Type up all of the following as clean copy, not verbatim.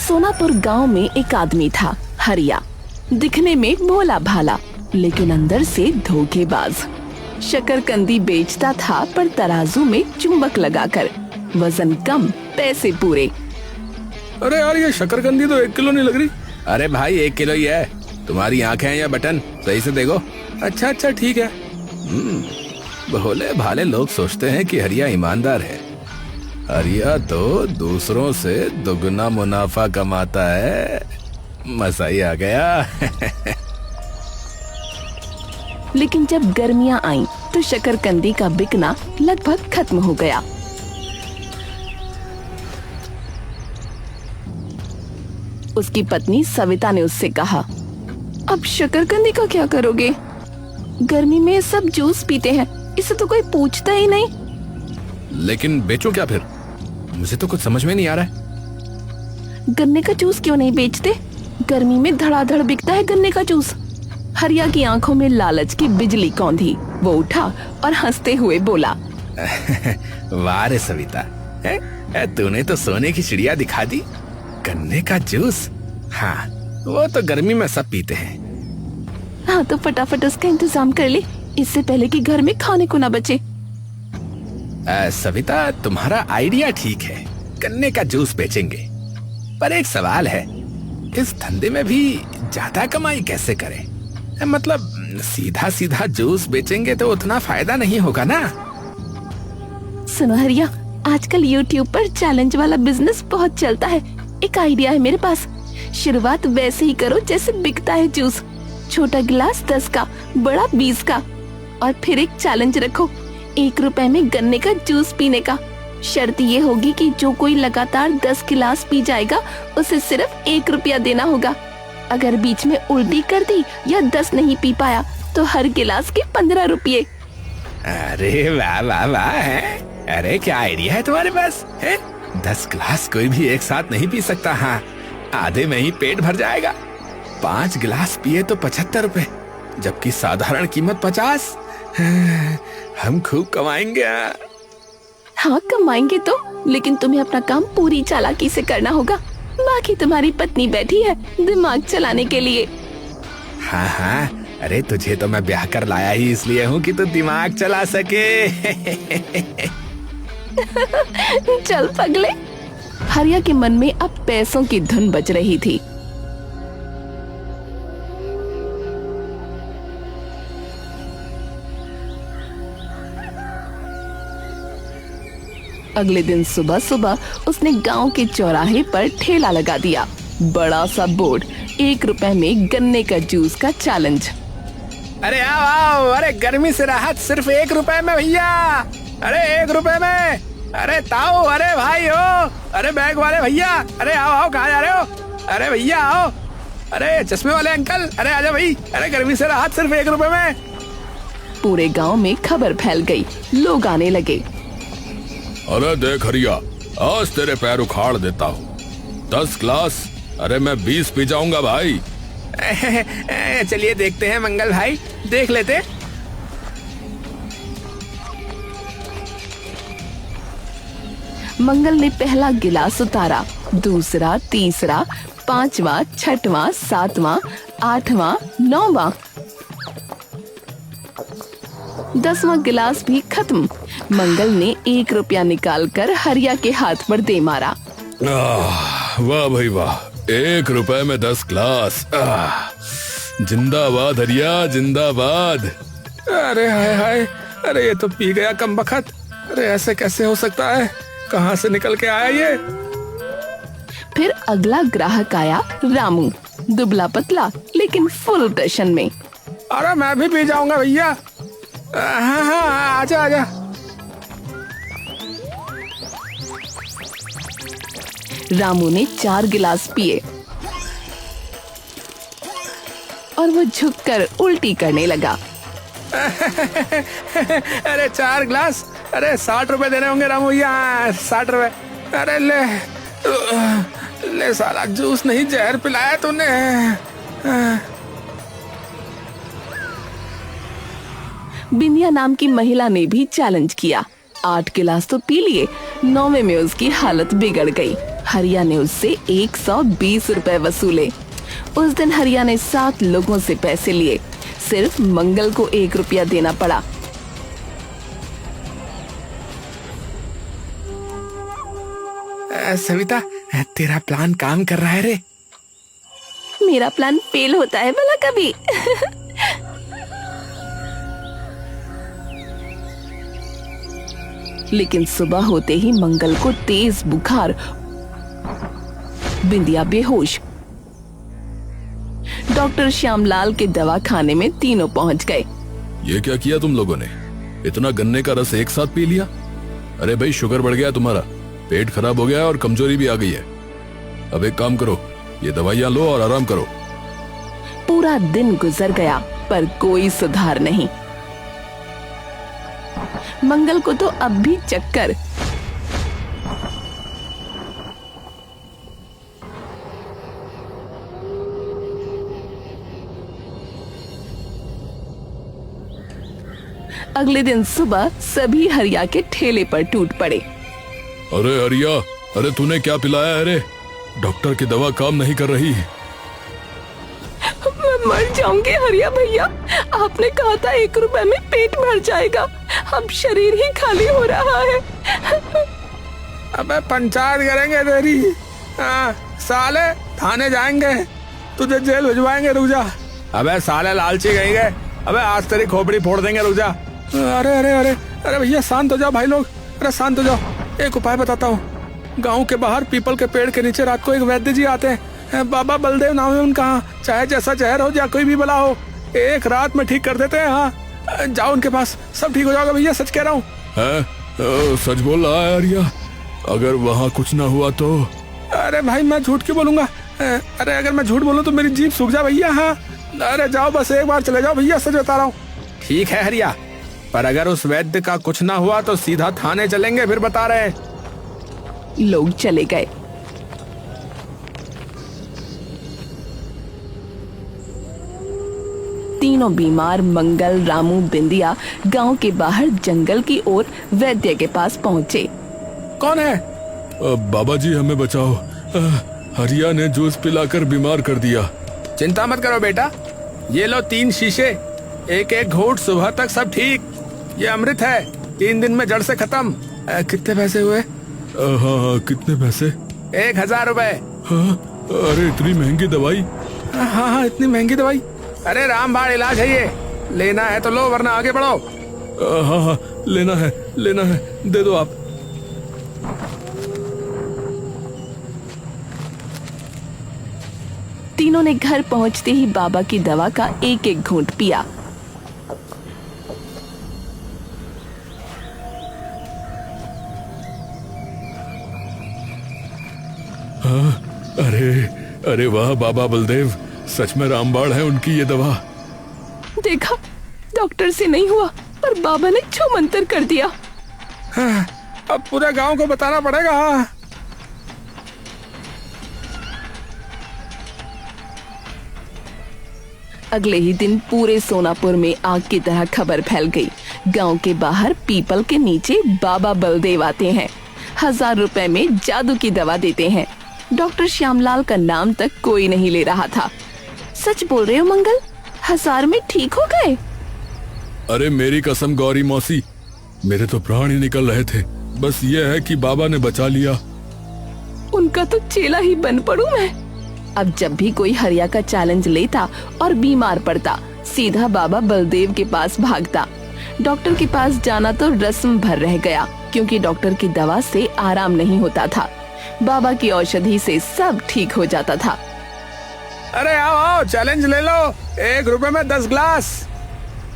सोनापुर गांव में एक आदमी था, हरिया। दिखने में भोला भाला, लेकिन अंदर से धोखेबाज। शकरकंदी बेचता था, पर तराजू में चुंबक लगाकर। वजन कम, पैसे पूरे। अरे यार, ये शकरकंदी तो 1 किलो नहीं लग रही। अरे भाई 1 किलो ही है। तुम्हारी आंखें हैं या बटन, सही से देखो। अच्छा अच्छा ठीक है। भोले भाले लोग सोचते हैं कि हरिया ईमानदार है। हरिया तो दूसरों से दुगना मुनाफा कमाता है। मजा ही आ गया। लेकिन जब गर्मियां आईं, तो शकरकंदी का बिकना लगभग खत्म हो गया। उसकी पत्नी सविता ने उससे कहा, अब शकरकंदी का क्या करोगे? गर्मी में सब जूस पीते हैं, इसे तो कोई पूछता ही नहीं। लेकिन बेचो क्या फिर? मुझे तो कुछ समझ में नहीं आ रहा है। गन्ने का जूस क्यों नहीं बेचते? गर्मी में धड़ाधड़ बिकता है गन्ने का जूस। हरिया की आंखों में लालच की बिजली कौंधी। वो उठा और हंसते हुए बोला, वाह रे सविता, तूने तो सोने की चिड़िया दिखा दी। गन्ने का जूस, हाँ वो तो गर्मी में सब पीते हैं। हाँ तो फटाफट उसका इंतजाम कर ले, इससे पहले कि घर में खाने को ना बचे। सविता, तुम्हारा आइडिया ठीक है, गन्ने का जूस बेचेंगे। पर एक सवाल है, इस धंधे में भी ज्यादा कमाई कैसे करें? मतलब सीधा सीधा जूस बेचेंगे तो उतना फायदा नहीं होगा ना। सुनो हरिया, आजकल YouTube पर चैलेंज वाला बिजनेस बहुत चलता है। एक आइडिया है मेरे पास। शुरुआत वैसे ही करो जैसे बिकता है जूस। छोटा गिलास 10 का, बड़ा 20 का। और फिर एक चैलेंज रखो, 1 रुपए में गन्ने का जूस पीने का। शर्त ये होगी कि जो कोई लगातार 10 गिलास पी जाएगा, उसे सिर्फ 1 रुपया देना होगा। अगर बीच में उल्टी कर दी या 10 नहीं पी पाया, तो हर गिलास के 15 रुपये। अरे वाह वाह वाह, अरे क्या आइडिया है तुम्हारे पास है? 10 गिलास कोई भी एक साथ नहीं पी सकता। हाँ, आधे में ही पेट भर जाएगा। 5 गिलास पिए तो 75 रुपए, जबकि साधारण कीमत 50। हम खूब कमाएंगे। हाँ कमाएंगे तो, लेकिन तुम्हें अपना काम पूरी चालाकी से करना होगा। बाकी तुम्हारी पत्नी बैठी है दिमाग चलाने के लिए। हाँ हाँ, अरे तुझे तो मैं ब्याह कर लाया ही इसलिए हूँ कि तू दिमाग चला सके। चल पगले। हरिया के मन में अब पैसों की धुन बज रही थी। अगले दिन सुबह सुबह उसने गांव के चौराहे पर ठेला लगा दिया। बड़ा सा बोर्ड, 1 रुपए में गन्ने का जूस का चैलेंज। अरे आओ आओ, अरे गर्मी से राहत सिर्फ 1 रुपए में भैया। अरे 1 रुपए में, अरे ताऊ, अरे भाई हो, अरे बैग वाले भैया, अरे आओ आओ, कहाँ जा रहे हो? अरे भैया आओ, अरे चश्मे वाले अंकल, अरे आजा भाई, अरे गर्मी से राहत सिर्फ 1 रुपए में। पूरे गांव में खबर फैल गई, लोग आने लगे। अरे देख हरिया, आज तेरे पैर उखाड़ देता हूँ। 10 गिलास, अरे मैं 20 पी जाऊंगा भाई। चलिए देखते हैं मंगल भाई, देख लेते। मंगल ने पहला गिलास उतारा, दूसरा, तीसरा, 5वां, 6वां, 7वां, 8वां, 9वां, 10वां गिलास भी खत्म। मंगल ने 1 रुपया निकालकर हरिया के हाथ पर दे मारा। वाह भाई वाह, 1 रुपए में 10 गिलास। जिंदाबाद हरिया, जिंदाबाद। अरे हाय हाय, अरे ये तो पी गया कमबख्त। अरे ऐसे कैसे हो सकता है? कहाँ से निकल के आया ये? फिर अगला ग्राहक आया, रामू, दुबला पतला लेकिन फुल टशन में। अरे मैं भी पी जाऊंगा भैया। हाँ हाँ, आजा आजा। रामू ने 4 गिलास पिए और वो झुककर उल्टी करने लगा। अरे 4 गिलास, अरे 60 रुपए देने होंगे रामू भैया, 60 रुपए। अरे ले साला, जूस नहीं जहर पिलाया तूने। बिंदिया नाम की महिला ने भी चैलेंज किया। 8 गिलास तो पी लिए, 9वें में उसकी हालत बिगड़ गई। हरिया ने उससे 120 रुपए वसूले। उस दिन हरिया ने 7 लोगों से पैसे लिए, सिर्फ मंगल को 1 रुपया देना पड़ा। सविता, तेरा प्लान काम कर रहा है रे। मेरा प्लान फेल होता है भला कभी? लेकिन सुबह होते ही मंगल को तेज बुखार, बिंदिया बेहोश। डॉक्टर श्यामलाल के दवाखाने में तीनों पहुंच गए। ये क्या किया तुम लोगों ने? इतना गन्ने का रस एक साथ पी लिया? अरे भाई, शुगर बढ़ गया तुम्हारा, पेट खराब हो गया और कमजोरी भी आ गई है। अब एक काम करो, ये दवाइयां लो और आराम करो। पूरा दिन गुजर गया पर कोई सुधार नहीं। मंगल को तो अब भी चक्कर। अगले दिन सुबह सभी हरिया के ठेले पर टूट पड़े। अरे हरिया, अरे तूने क्या पिलाया है रे? डॉक्टर की दवा काम नहीं कर रही। मैं मर जाऊंगी हरिया भैया, आपने कहा था 1 रुपए में पेट भर जाएगा, अब शरीर ही खाली हो रहा है। अबे पंचायत करेंगे तेरी। साले थाने जाएंगे, तुझे जेल भिजवाएंगे, रुक जा। अबे साले लालची गई गए, अबे आज तेरी खोपड़ी फोड़ देंगे, रुक जा। अरे अरे अरे अरे भैया शांत हो जाओ भाई लोग, अरे शांत हो जाओ। एक उपाय बताता हूँ। गांव के बाहर पीपल के पेड़ के नीचे रात को एक वैद्य जी आते हैं, बाबा बलदेव नाम है उनका। चाहे जैसा जहर हो या कोई भी बला हो, एक रात में ठीक कर देते हैं। हाँ, जाओ उनके पास, सब ठीक हो जाएगा भैया, सच कह रहा हूँ। सच बोल रहा है हरिया? अगर वहाँ कुछ ना हुआ तो? अरे भाई मैं झूठ क्यों बोलूंगा? अरे अगर मैं झूठ बोलूँ तो मेरी जीभ सूख जा भैया। हाँ, अरे जाओ बस एक बार चले जाओ भैया, सच बता रहा हूँ। ठीक है हरिया, पर अगर उस वैद्य का कुछ ना हुआ तो सीधा थाने चलेंगे, फिर बता रहे हैं। लोग चले गए। तीनों बीमार मंगल, रामू, बिंदिया गांव के बाहर जंगल की ओर वैद्य के पास पहुंचे। कौन है? बाबा जी हमें बचाओ, हरिया ने जूस पिलाकर बीमार कर दिया। चिंता मत करो बेटा, ये लो 3 शीशे, एक एक घूंट, सुबह तक सब ठीक। ये अमृत है, 3 दिन में जड़ से खत्म। कितने पैसे हुए? हाँ, कितने पैसे? 1000 रुपए। हाँ, अरे इतनी महंगी दवाई? हाँ, इतनी महंगी दवाई? अरे रामबाण इलाज है ये, लेना है तो लो वरना आगे बढ़ो। हाँ, लेना है, दे दो आप। तीनों ने घर पहुंचते ही बाबा की दवा का एक एक घूंट पिया। हाँ, अरे वाह बाबा बलदेव, सच में रामबाण है उनकी ये दवा। देखा, डॉक्टर से नहीं हुआ पर बाबा ने छू मंतर कर दिया। हाँ, अब पूरे गांव को बताना पड़ेगा। अगले ही दिन पूरे सोनापुर में आग की तरह खबर फैल गई। गांव के बाहर पीपल के नीचे बाबा बलदेव आते हैं, 1000 रुपए में जादू की दवा देते हैं। डॉक्टर श्यामलाल का नाम तक कोई नहीं ले रहा था। सच बोल रहे हो मंगल, 1000 में ठीक हो गए? अरे मेरी कसम गौरी मौसी, मेरे तो प्राण ही निकल रहे थे। बस ये है कि बाबा ने बचा लिया। उनका तो चेला ही बन पड़ूं मैं। अब जब भी कोई हरिया का चैलेंज लेता और बीमार पड़ता, सीधा बाबा बलदेव के पास भागता। डॉक्टर के पास जाना तो रस्म भर रह गया, क्योंकि डॉक्टर की दवा से आराम नहीं होता था। बाबा की औषधि से सब ठीक हो जाता था। अरे आओ चैलेंज ले लो, 1 रुपए में 10 ग्लास।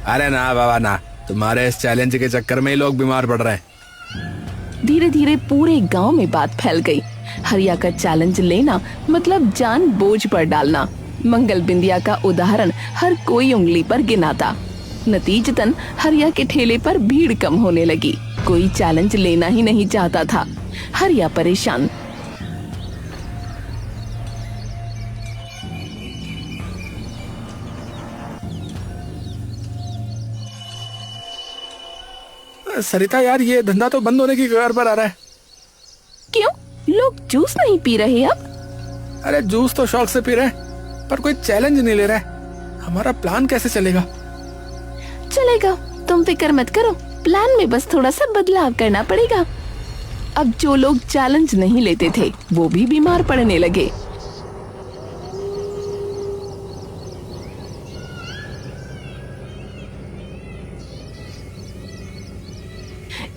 अरे ना बाबा ना, तुम्हारे इस चैलेंज के चक्कर में ही लोग बीमार पड़ रहे हैं। धीरे धीरे पूरे गांव में बात फैल गई। हरिया का चैलेंज लेना मतलब जान बोझ पर डालना। मंगल, बिंदिया का उदाहरण हर कोई उंगली पर गिनाता। नतीजतन हरिया के ठेले पर भीड़ कम होने लगी। कोई चैलेंज लेना ही नहीं चाहता था। हरिया परेशान। सरिता यार, ये धंधा तो बंद होने की कगार पर आ रहा है। क्यों? लोग लोग जूस नहीं पी रहे अब? अरे जूस तो शौक से पी रहे हैं, पर कोई चैलेंज नहीं ले रहा है। हमारा प्लान कैसे चलेगा? चलेगा, तुम फिक्र मत करो। प्लान में बस थोड़ा सा बदलाव करना पड़ेगा। अब जो लोग चैलेंज नहीं लेते थे वो भी बीमार पड़ने लगे।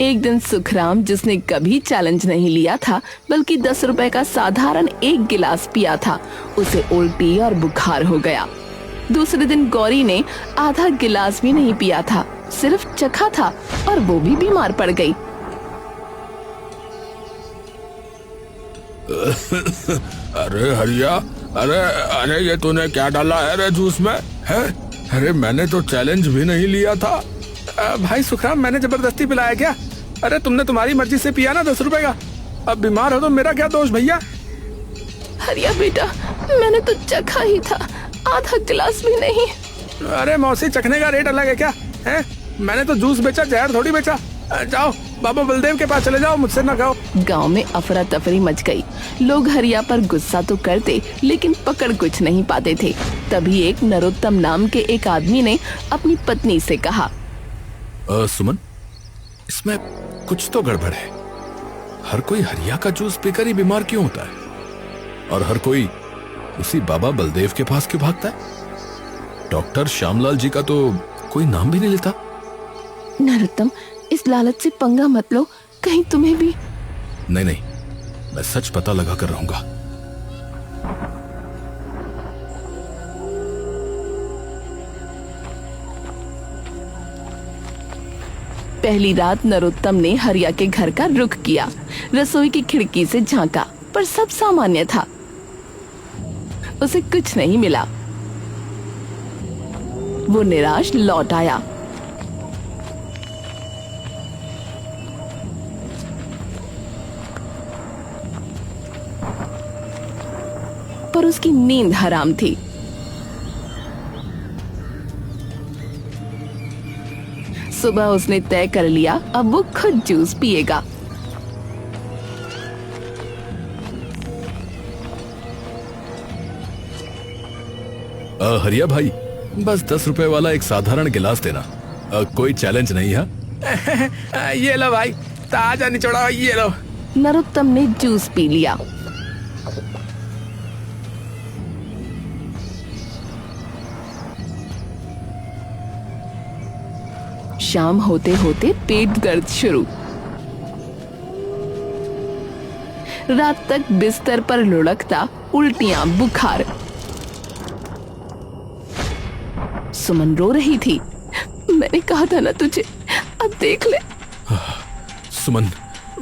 एक दिन सुखराम, जिसने कभी चैलेंज नहीं लिया था बल्कि 10 रुपए का साधारण एक गिलास पिया था, उसे उल्टी और बुखार हो गया। दूसरे दिन गौरी ने आधा गिलास भी नहीं पिया था, सिर्फ चखा था और वो भी बीमार पड़ गई। अरे हरिया, अरे अरे ये तूने क्या डाला है रे जूस में? है? अरे मैंने तो चैलेंज भी नहीं लिया था। भाई सुखराम, मैंने जबरदस्ती पिलाया क्या? अरे तुमने तुम्हारी मर्जी से पिया ना 10 रुपए का। अब बीमार हो तो मेरा क्या दोष भैया? हरिया बेटा, मैंने तो चखा ही था, आधा गिलास भी नहीं। अरे मौसी, चखने का रेट अलग है क्या? है? मैंने तो जूस बेचा, जहर थोड़ी बेचा। जाओ बाबा बलदेव के पास चले जाओ, मुझसे ना खाओ। गांव में अफरा तफरी मच गई। लोग हरिया पर गुस्सा तो करते लेकिन पकड़ कुछ नहीं पाते थे। तभी एक नरोत्तम नाम के एक आदमी ने अपनी पत्नी से कहा, सुमन, इसमें कुछ तो गड़बड़ है। हर कोई हरिया का जूस पीकर ही बीमार क्यों होता है, और हर कोई उसी बाबा बलदेव के पास क्यों भागता है? डॉक्टर श्यामलाल जी का तो कोई नाम भी नहीं लेता। नरोत्तम, इस लालच से पंगा मत लो, कहीं तुम्हें भी। नहीं नहीं, मैं सच पता लगा कर रहूंगा। पहली रात नरोत्तम ने हरिया के घर का रुख किया। रसोई की खिड़की से झांका, पर सब सामान्य था। उसे कुछ नहीं मिला। वो निराश लौट आया। पर उसकी नींद हराम थी। सुबह उसने तय कर लिया, अब वो खुद जूस पिएगा। हरिया भाई, बस 10 रुपए वाला एक साधारण गिलास देना। कोई चैलेंज नहीं है। ये लो भाई, ताजा निचोड़ा, ये लो। नरोत्तम ने जूस पी लिया। शाम होते होते पेट दर्द शुरू। रात तक बिस्तर पर लुढ़कता, उल्टियां, बुखार। सुमन रो रही थी। मैंने कहा था ना तुझे, अब देख ले। सुमन,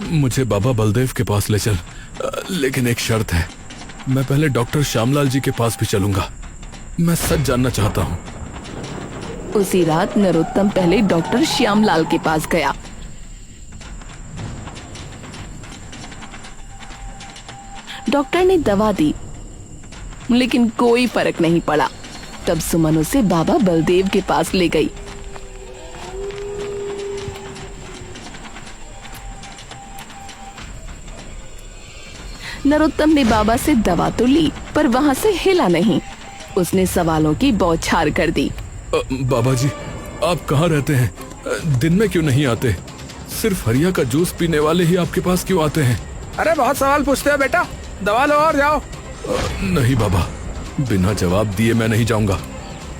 मुझे बाबा बलदेव के पास ले चल, लेकिन एक शर्त है। मैं पहले डॉक्टर श्यामलाल जी के पास भी चलूंगा। मैं सच जानना चाहता हूँ। उसी रात नरोत्तम पहले डॉक्टर श्यामलाल के पास गया। डॉक्टर ने दवा दी, लेकिन कोई फर्क नहीं पड़ा। तब सुमन उसे बाबा बलदेव के पास ले गई। नरोत्तम ने बाबा से दवा तो ली, पर वहां से हिला नहीं। उसने सवालों की बौछार कर दी। बाबा जी, आप कहाँ रहते हैं? दिन में क्यों नहीं आते? सिर्फ हरिया का जूस पीने वाले ही आपके पास क्यों आते हैं? अरे बहुत सवाल पूछते हो बेटा, दवा लो और जाओ। नहीं बाबा, बिना जवाब दिए मैं नहीं जाऊंगा।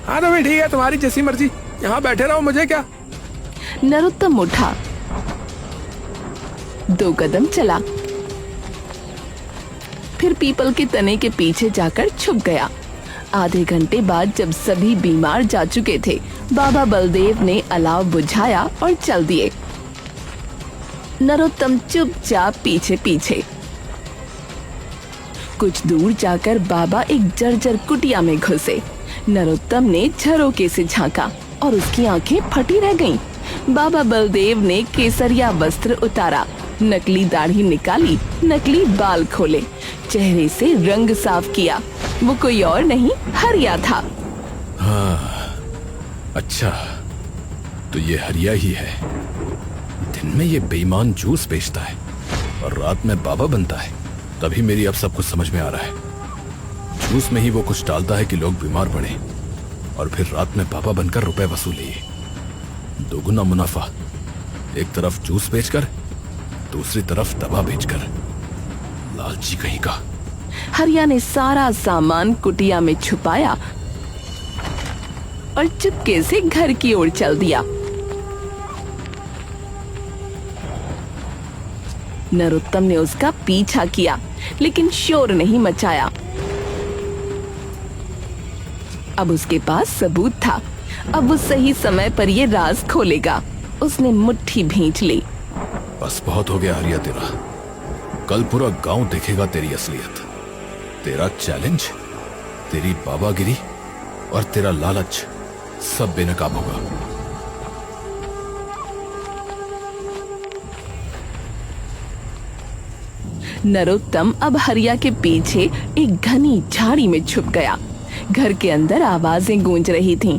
हाँ तो भाई ठीक है, तुम्हारी जैसी मर्जी, यहाँ बैठे रहो, मुझे क्या। नरोत्तम उठा, 2 कदम चला, फिर पीपल के तने के पीछे जाकर छुप गया। आधे घंटे बाद जब सभी बीमार जा चुके थे, बाबा बलदेव ने अलाव बुझाया और चल दिए। नरोत्तम चुपचाप पीछे पीछे। कुछ दूर जाकर बाबा एक जर्जर कुटिया में घुसे। नरोत्तम ने झरोके से झांका और उसकी आंखें फटी रह गईं। बाबा बलदेव ने केसरिया वस्त्र उतारा, नकली दाढ़ी निकाली, नकली बाल खोले, चेहरे से रंग साफ किया। वो कोई और नहीं, हरिया था। हाँ, अच्छा, तो ये हरिया ही है। दिन में ये बेईमान जूस बेचता है और रात में बाबा बनता है। तभी मेरी अब सब कुछ समझ में आ रहा है। जूस में ही वो कुछ डालता है कि लोग बीमार पड़े और फिर रात में बाबा बनकर रुपए वसूले। दोगुना मुनाफा, एक तरफ जूस बेचकर, दूसरी तरफ दवा बेचकर। लालची कहीं का। हरिया ने सारा सामान कुटिया में छुपाया और चुपके से घर की ओर चल दिया। नरोत्तम ने उसका पीछा किया लेकिन शोर नहीं मचाया। अब उसके पास सबूत था। अब वो सही समय पर ये राज खोलेगा। उसने मुट्ठी भींच ली। बस बहुत हो गया हरिया तेरा। कल पूरा गांव देखेगा तेरी असलियत। तेरा चैलेंज, तेरी बाबागिरी और तेरा लालच सब बेनकाब होगा। नरोत्तम अब हरिया के पीछे एक घनी झाड़ी में छुप गया। घर के अंदर आवाजें गूंज रही थीं।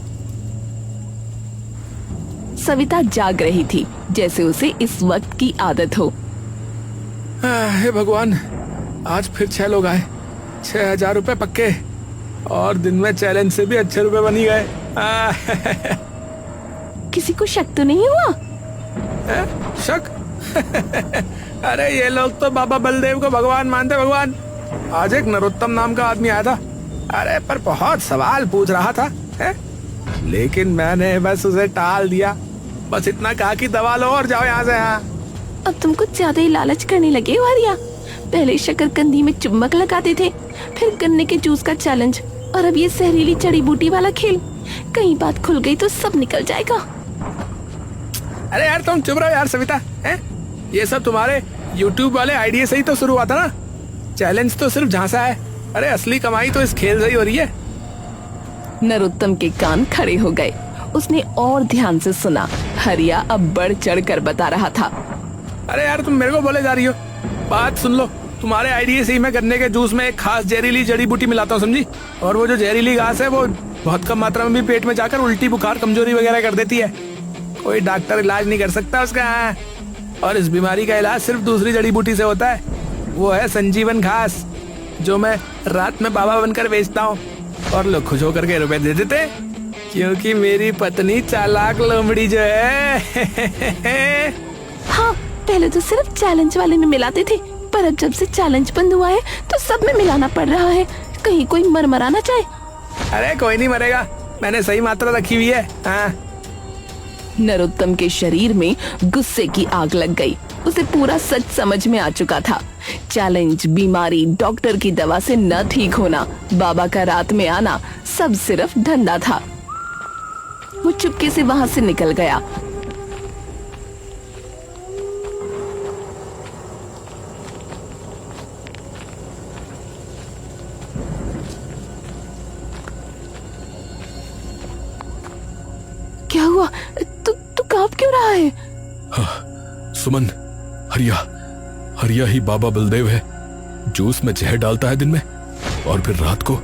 सविता जाग रही थी जैसे उसे इस वक्त की आदत हो। हे भगवान, आज फिर 6 लोग आए। 6,000 रुपए पक्के और दिन में चैलेंज से भी अच्छे रुपए बनी गए। किसी को शक तो नहीं हुआ? शक? अरे ये लोग तो बाबा बलदेव को भगवान मानते। भगवान। आज एक नरोत्तम नाम का आदमी आया था। अरे पर बहुत सवाल पूछ रहा था है? लेकिन मैंने बस उसे टाल दिया। बस इतना कहा कि दवा लो और जाओ यहाँ से। हाँ, अब तुम कुछ ज्यादा ही लालच करने लगे हो हरिया। पहले शकरकंदी में चुम्बक लगाते थे, फिर गन्ने के जूस का चैलेंज, और अब ये जहरीली जड़ी बूटी वाला खेल। कहीं बात खुल गई तो सब निकल जाएगा। अरे यार तुम चुप रहो यार सविता। है? ये सब तुम्हारे YouTube वाले आइडिया से ही तो शुरू हुआ था ना। चैलेंज तो सिर्फ झांसा है। अरे असली कमाई तो इस खेल से ही हो रही है। नरोत्तम के कान खड़े हो गए। उसने और ध्यान से सुना। हरिया अब बढ़ चढ़ कर बता रहा था। अरे यार तुम मेरे को बोले जा रही हो। बात सुन लो। तुम्हारे आइडिया से ही मैं गन्ने के जूस में एक खास जहरीली जड़ी बूटी मिलाता हूँ, समझी? और वो जो जहरीली घास है वो बहुत कम मात्रा में भी पेट में जाकर उल्टी, बुखार, कमजोरी वगैरह कर देती है। कोई डॉक्टर इलाज नहीं कर सकता उसका। और इस बीमारी का इलाज सिर्फ दूसरी जड़ी बूटी से होता है। वो है संजीवन घास, जो मैं रात में बाबा बनकर बेचता हूँ और लोग खुश होकर के रुपए दे देते, क्योंकि मेरी पत्नी चालाक लोमड़ी जो है। हाँ, पहले तो सिर्फ चैलेंज वाले में मिलाते थे, पर अब जब से चैलेंज बंद हुआ है तो सब में मिलाना पड़ रहा है। कहीं कोई मर ना जाए। अरे कोई नहीं मरेगा, मैंने सही मात्रा रखी हुई है। हाँ। नरोत्तम के शरीर में गुस्से की आग लग गई। उसे पूरा सच समझ में आ चुका था। चैलेंज, बीमारी, डॉक्टर की दवा से न ठीक होना, बाबा का रात में आना, सब सिर्फ धंधा था। वो चुपके से वहां से निकल गया। क्या हुआ? तू कांप क्यों रहा है? हाँ, सुमन, हरिया ही बाबा बलदेव है। जूस में जहर डालता है दिन में और फिर रात को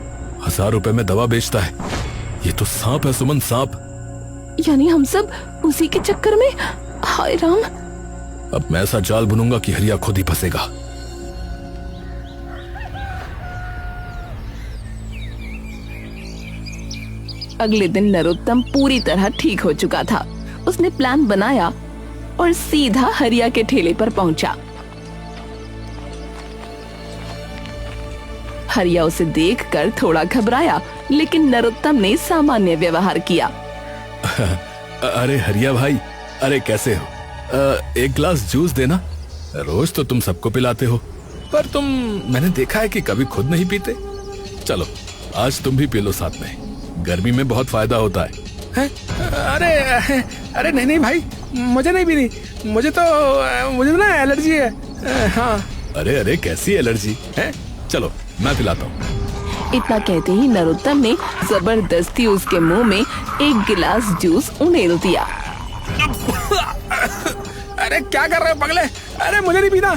1000 रुपए में दवा बेचता है। ये तो सांप है सुमन, सांप। यानी हम सब उसी के चक्कर में? हाय राम। अब मैं ऐसा जाल बुनूंगा कि हरिया खुद ही फंसेगा। अगले दिन नरोत्तम पूरी तरह ठीक हो चुका था। उसने प्लान बनाया और सीधा हरिया के ठेले पर पहुंचा। हरिया उसे देखकर थोड़ा घबराया, लेकिन नरोत्तम ने सामान्य व्यवहार किया। अरे हरिया भाई, अरे कैसे हो? एक गिलास जूस देना। रोज तो तुम सबको पिलाते हो, पर मैंने देखा है कि कभी खुद नहीं पीते। चलो आज तुम भी पी लो साथ में, गर्मी में बहुत फायदा होता है। अरे नहीं भाई, मुझे नहीं पीनी। मुझे तो ना एलर्जी है। हाँ। अरे कैसी एलर्जी है? चलो मैं पिलाता हूँ। इतना कहते ही नरोत्तम ने जबरदस्ती उसके मुंह में एक गिलास जूस उंडेल दिया। अरे क्या कर रहे हो पगले? अरे मुझे नहीं पीना।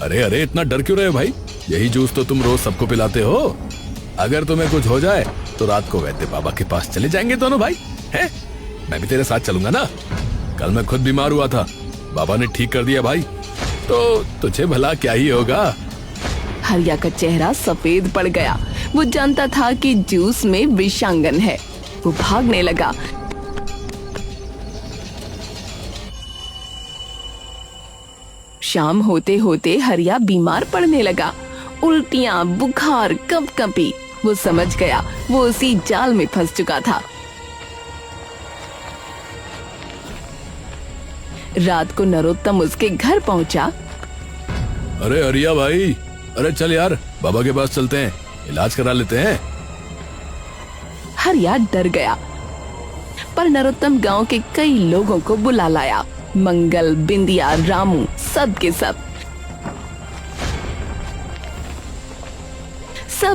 अरे इतना डर क्यों रहे हो भाई? यही जूस तो तुम रोज सबको पिलाते हो। अगर तुम्हें कुछ हो जाए तो रात को वैद्य बाबा के पास चले जाएंगे दोनों भाई। हैं? मैं भी तेरे साथ चलूंगा ना। कल मैं खुद बीमार हुआ था, बाबा ने ठीक कर दिया भाई। तो तुझे भला क्या ही होगा? हरिया का चेहरा सफेद पड़ गया। वो जानता था कि जूस में विषांगन है। वो भागने लगा। शाम होते होते हरिया बीमार पड़ने लगा। उल्टियां, बुखार, कंपकंपी। वो समझ गया वो उसी जाल में फंस चुका था। रात को नरोत्तम उसके घर पहुंचा। अरे हरिया भाई, अरे चल यार, बाबा के पास चलते हैं, इलाज करा लेते हैं। हरिया डर गया, पर नरोत्तम गांव के कई लोगों को बुला लाया। मंगल, बिंदिया, रामू, सब के सब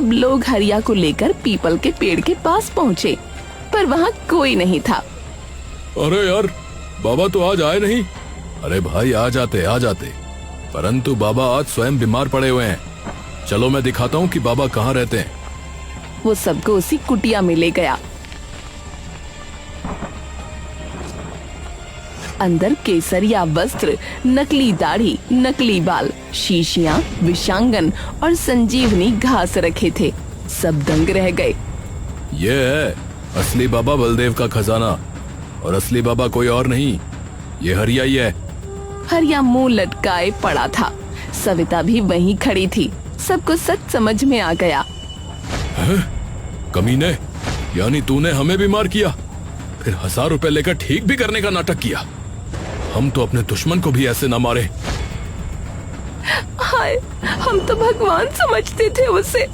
लोग हरिया को लेकर पीपल के पेड़ के पास पहुंचे, पर वहां कोई नहीं था। अरे यार, बाबा तो आज आए नहीं। अरे भाई आ जाते, परंतु बाबा आज स्वयं बीमार पड़े हुए हैं। चलो मैं दिखाता हूँ कि बाबा कहाँ रहते हैं। वो सबको उसी कुटिया में ले गया। अंदर केसरिया वस्त्र, नकली दाढ़ी, नकली बाल, शीशियां, विषांगन और संजीवनी घास रखे थे। सब दंग रह गए। ये है असली बाबा बलदेव का खजाना, और असली बाबा कोई और नहीं, ये हरिया ही है। हरिया मुंह लटकाए पड़ा था। सविता भी वहीं खड़ी थी। सबको सच समझ में आ गया। कमीने, यानी तूने हमें बीमार किया, फिर 1000 रुपए लेकर ठीक भी करने का नाटक किया। हम तो अपने दुश्मन को भी ऐसे न मारे। हाय, हम तो भगवान समझते थे उसे।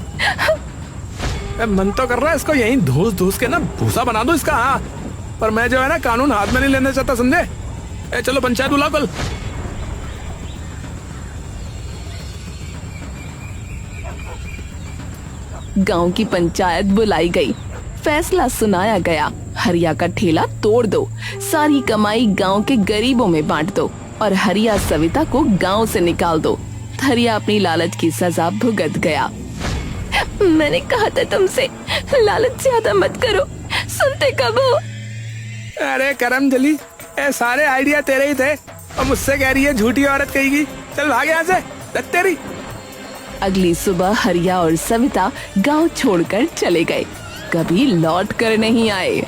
मन तो कर रहा है इसको यहीं धूस के ना भूसा बना दो इसका। हाँ, पर मैं जो है ना कानून हाथ में नहीं लेना चाहता, समझे। चलो पंचायत बुलाओ कल। गांव की पंचायत बुलाई गई। फैसला सुनाया गया। हरिया का ठेला तोड़ दो, सारी कमाई गांव के गरीबों में बांट दो और हरिया सविता को गांव से निकाल दो। हरिया अपनी लालच की सजा भुगत गया। मैंने कहा था तुमसे, लालच ज्यादा मत करो, सुनते कब हो? अरे करम जली, सारे आइडिया तेरे ही थे और मुझसे कह रही है झूठी औरत कहेगी। चल भाग यहाँ से, लग तेरी। अगली सुबह हरिया और सविता गांव छोड़कर चले गए। कभी लौट कर नहीं आए।